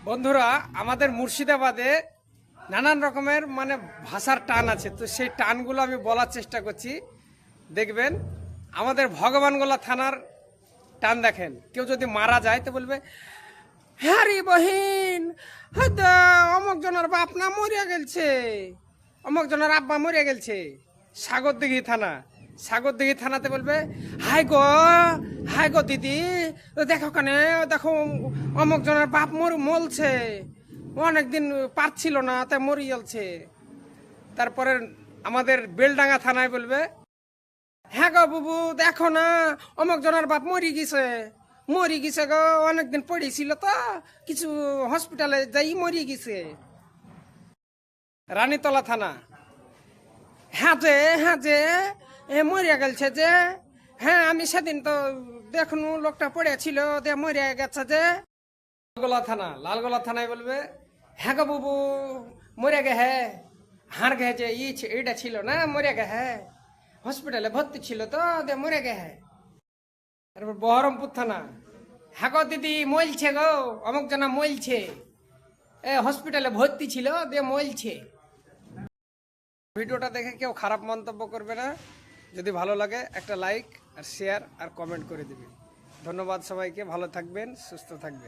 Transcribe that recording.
বন্ধুরা, আমাদের মুর্শিদাবাদে নানান রকমের ভাষার টান আছে। তো সেই টানগুলো আমি বলার চেষ্টা করছি, দেখবেন। আমাদের ভগবানগোলা থানার টান দেখেন। কেউ যদি মারা যায় তো বলবে, হ্যাঁ রে বহিন, হয়তো অমুক জনের বাপ না মরিয়া গেলছে, অমুক জনের আব্বা মরিয়া গেলছে। সাগরদিঘি থানা, সাগরদিঘি থানাতে বলবে, হাই গো দিদি, দেখো কানে, দেখো অমুক জনের বাপ মলছে, অনেকদিন পারছিল না তাই মরি গেলছে। তারপরে আমাদের বেলডাঙ্গা থানায় বলবে, হ্যাঁ গো বুবু, দেখো না অমুক জনের বাপ মরি গেছে গো, অনেকদিন পড়েছিল তো, কিছু হসপিটালে যাই মরি গেছে। রানীতলা থানা, হ্যাঁ যে মরিয়া গেছে যে, হ্যাঁ আমি সেদিন তো দেখনু লোকটা পড়েছিল, মরিয়া গেছে যে। লালগোলা থানায় বলবে, হ্যাঁ গো বুবু, মরিয়া গে, হ্যাঁ হাড় গে, যে এইটা ছিল না, মরিয়া গে, হ্যাঁ হসপিটালে ভর্তি ছিল তো, মরে গে। হ্যাঁ। তারপর বহরমপুর থানা, হ্যাঁ গো দিদি মলছে গো, অমুক জনা মলছে, হসপিটালে ভর্তি ছিল, মলছে। ভিডিওটা দেখে কেউ খারাপ মন্তব্য করবে না। যদি ভালো লাগে একটা লাইক আর শেয়ার আর কমেন্ট করে দিবেন। ধন্যবাদ সবাইকে। ভালো থাকবেন, সুস্থ থাকবেন।